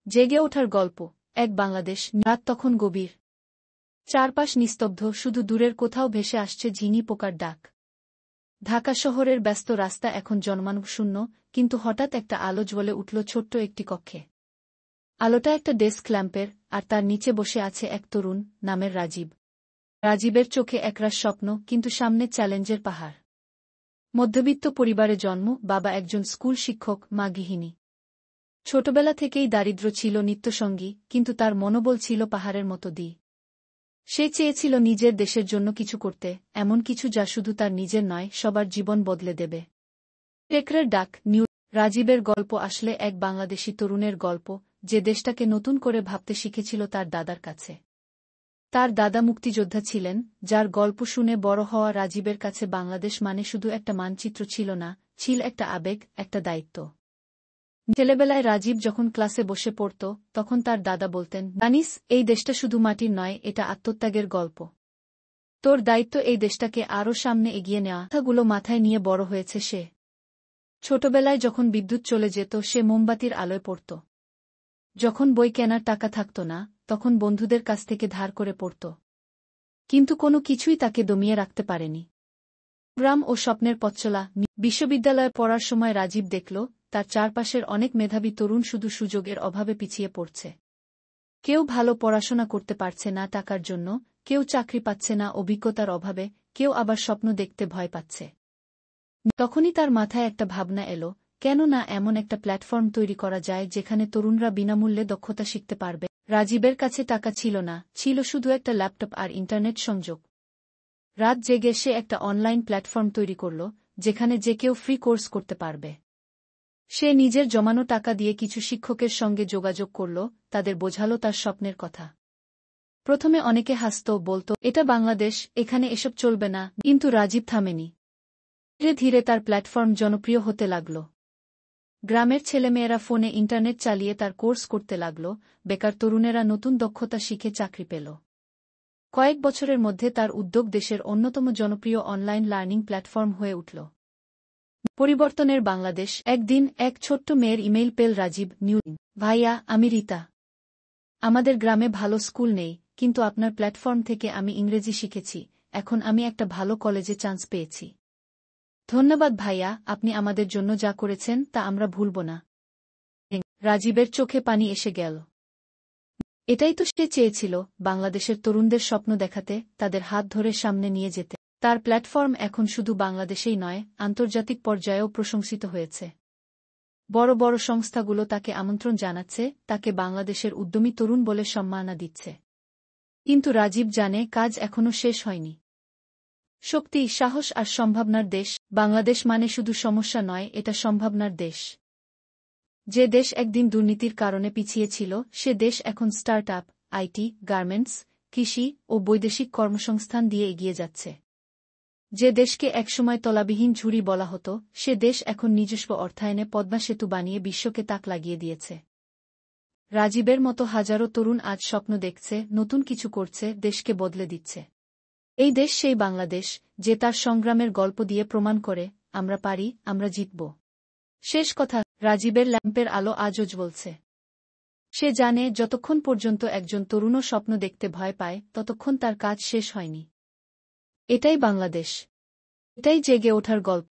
জেগে ওঠার গল্প। এক বাংলাদেশ। রাত তখন গভীর। চারপাশ নিস্তব্ধ, শুধু দূরের কোথাও ভেসে আসছে ঝিঙি পোকার ডাক। ঢাকা শহরের ব্যস্ত রাস্তা এখন জনমানবশূন্য, কিন্তু হঠাৎ একটা আলো জ্বলে উঠল ছোট্ট একটি কক্ষে। আলোটা একটা ডেস্ক ল্যাম্পের, আর তার নিচে বসে আছে এক তরুণ, নামের রাজীব। রাজীবের চোখে একরাশ স্বপ্ন, কিন্তু সামনে চ্যালেঞ্জের পাহাড়। মধ্যবিত্ত পরিবারে জন্ম, বাবা একজন স্কুল শিক্ষক, মা গৃহিণী। ছোটবেলা থেকেই দারিদ্র্য ছিল নিত্যসঙ্গী, কিন্তু তার মনোবল ছিল পাহাড়ের মতো দৃঢ়। সে চেয়েছিল নিজের দেশের জন্য কিছু করতে, এমন কিছু যা শুধু তার নিজের নয়, সবার জীবন বদলে দেবে। টেকরের ডাক। নিউ। রাজীবের গল্প আসলে এক বাংলাদেশি তরুণের গল্প, যে দেশটাকে নতুন করে ভাবতে শিখেছিল তার দাদার কাছে। তার দাদা মুক্তিযোদ্ধা ছিলেন, যার গল্প শুনে বড় হওয়া রাজীবের কাছে বাংলাদেশ মানে শুধু একটা মানচিত্র ছিল না, ছিল একটা আবেগ, একটা দায়িত্ব। ছেলেবেলায় রাজীব যখন ক্লাসে বসে পড়ত, তখন তার দাদা বলতেন, জানিস, এই দেশটা শুধু মাটির নয়, এটা আত্মত্যাগের গল্প। তোর দায়িত্ব এই দেশটাকে আরও সামনে এগিয়ে নেওয়া। কথাগুলো মাথায় নিয়ে বড় হয়েছে সে। ছোটবেলায় যখন বিদ্যুৎ চলে যেত, সে মোমবাতির আলোয় পড়ত। যখন বই কেনার টাকা থাকত না, তখন বন্ধুদের কাছ থেকে ধার করে পড়ত। কিন্তু কোনো কিছুই তাকে দমিয়ে রাখতে পারেনি। গ্রাম ও স্বপ্নের পথচলা। বিশ্ববিদ্যালয়ে পড়ার সময় রাজীব দেখল, তার চারপাশের অনেক মেধাবী তরুণ শুধু সুযোগের অভাবে পিছিয়ে পড়ছে। কেউ ভালো পড়াশোনা করতে পারছে না টাকার জন্য, কেউ চাকরি পাচ্ছে না অভিজ্ঞতার অভাবে, কেউ আবার স্বপ্ন দেখতে ভয় পাচ্ছে। তখনই তার মাথায় একটা ভাবনা এলো, কেন না এমন একটা প্ল্যাটফর্ম তৈরি করা যায় যেখানে তরুণরা বিনামূল্যে দক্ষতা শিখতে পারবে। রাজীবের কাছে টাকা ছিল না, ছিল শুধু একটা ল্যাপটপ আর ইন্টারনেট সংযোগ। রাত জেগে সে একটা অনলাইন প্ল্যাটফর্ম তৈরি করল, যেখানে যে কেউ ফ্রি কোর্স করতে পারবে। সে নিজের জমানো টাকা দিয়ে কিছু শিক্ষকের সঙ্গে যোগাযোগ করল, তাদের বোঝালো তার স্বপ্নের কথা। প্রথমে অনেকে হাসত, বলত, এটা বাংলাদেশ, এখানে এসব চলবে না, কিন্তু রাজীব থামেনি। ধীরে ধীরে তার প্ল্যাটফর্ম জনপ্রিয় হতে লাগল। গ্রামের ছেলেমেয়েরা ফোনে ইন্টারনেট চালিয়ে তার কোর্স করতে লাগল, বেকার তরুণেরা নতুন দক্ষতা শিখে চাকরি পেল। কয়েক বছরের মধ্যে তার উদ্যোগ দেশের অন্যতম জনপ্রিয় অনলাইন লার্নিং প্ল্যাটফর্ম হয়ে উঠল। পরিবর্তনের বাংলাদেশ। একদিন এক ছোট্ট মেয়ের ইমেইল পেল রাজীব। নিউ। ভাইয়া, আমি রীতা। আমাদের গ্রামে ভালো স্কুল নেই, কিন্তু আপনার প্ল্যাটফর্ম থেকে আমি ইংরেজি শিখেছি, এখন আমি একটা ভালো কলেজে চান্স পেয়েছি। ধন্যবাদ ভাইয়া, আপনি আমাদের জন্য যা করেছেন তা আমরা ভুলব না। রাজীবের চোখে পানি এসে গেল। এটাই তো সে চেয়েছিল, বাংলাদেশের তরুণদের স্বপ্ন দেখাতে, তাদের হাত ধরে সামনে নিয়ে যেতে। তার প্ল্যাটফর্ম এখন শুধু বাংলাদেশেই নয়, আন্তর্জাতিক পর্যায়েও প্রশংসিত হয়েছে। বড় বড় সংস্থাগুলো তাকে আমন্ত্রণ জানাচ্ছে, তাকে বাংলাদেশের উদ্যমী তরুণ বলে সম্মাননা দিচ্ছে। কিন্তু রাজীব জানে, কাজ এখনো শেষ হয়নি। শক্তি, সাহস আর সম্ভাবনার দেশ। বাংলাদেশ মানে শুধু সমস্যা নয়, এটা সম্ভাবনার দেশ। যে দেশ একদিন দুর্নীতির কারণে পিছিয়ে ছিল, সে দেশ এখন স্টার্টআপ, আইটি, গার্মেন্টস, কৃষি ও বৈদেশিক কর্মসংস্থান দিয়ে এগিয়ে যাচ্ছে। যে দেশকে একসময় তলাবিহীন ঝুড়ি বলা হতো, সে দেশ এখন নিজস্ব অর্থায়নে পদ্মা সেতু বানিয়ে বিশ্বকে তাক লাগিয়ে দিয়েছে। রাজীবের মতো হাজারো তরুণ আজ স্বপ্ন দেখছে, নতুন কিছু করছে, দেশকে বদলে দিচ্ছে। এই দেশ সেই বাংলাদেশ, যে তার সংগ্রামের গল্প দিয়ে প্রমাণ করে, আমরা পারি, আমরা জিতব। শেষ কথা। রাজীবের ল্যাম্পের আলো আজও জ্বলছে। সে জানে, যতক্ষণ পর্যন্ত একজন তরুণও স্বপ্ন দেখতে ভয় পায়, ততক্ষণ তার কাজ শেষ হয়নি। এটাই বাংলাদেশ। এটাই জেগে ওঠার গল্প।